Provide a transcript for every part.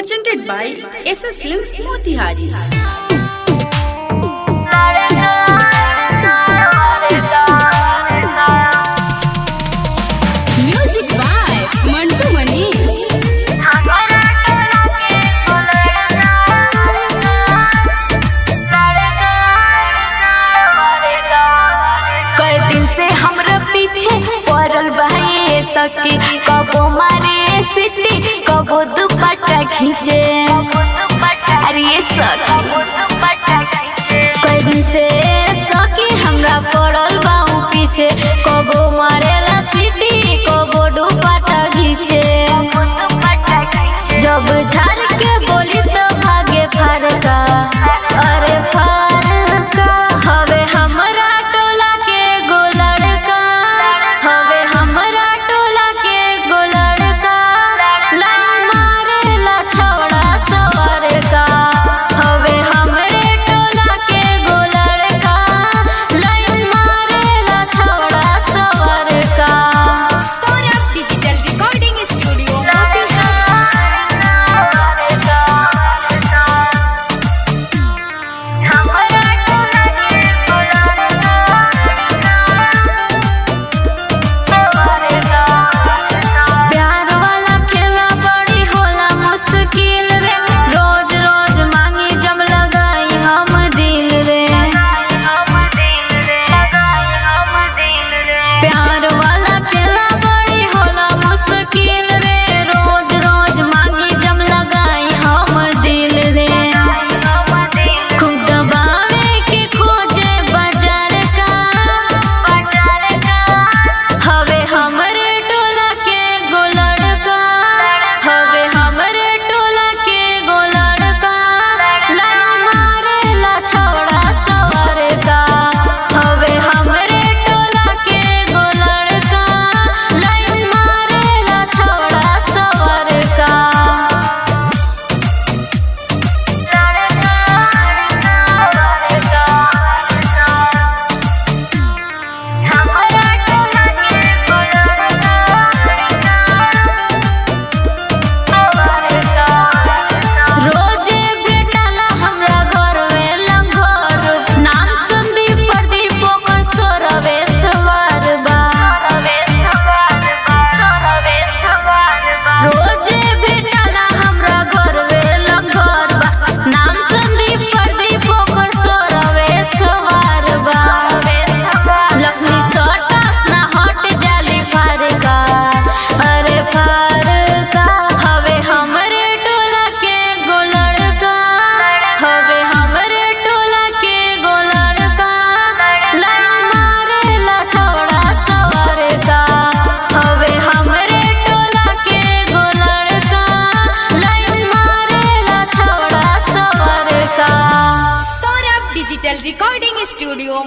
presented by SS Films Motihari. Music by Mantu Mani. कई दिन से हमरा पीछे पड़ल भाई सखी, कबो मारे सिटी कबो दुपट्टा खींचे। अरे सखी कई दिन से सखी हमरा पड़ल बाऊ पीछे, कबो मारेला सिटी कबो दुपट्टा खींचे। जब झाड़ के बोली तो भागे फरका, अरे फरका हवे हमरा टोला के गो लड़का, हवे हमरा टोला के गो लड़का। लाइन मारेला छौड़ा सवर का, हवे हमरे टोला के गो लड़का। लाइन मारेला छौड़ा सवर का। Saurabh digital recording studio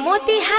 Motihari.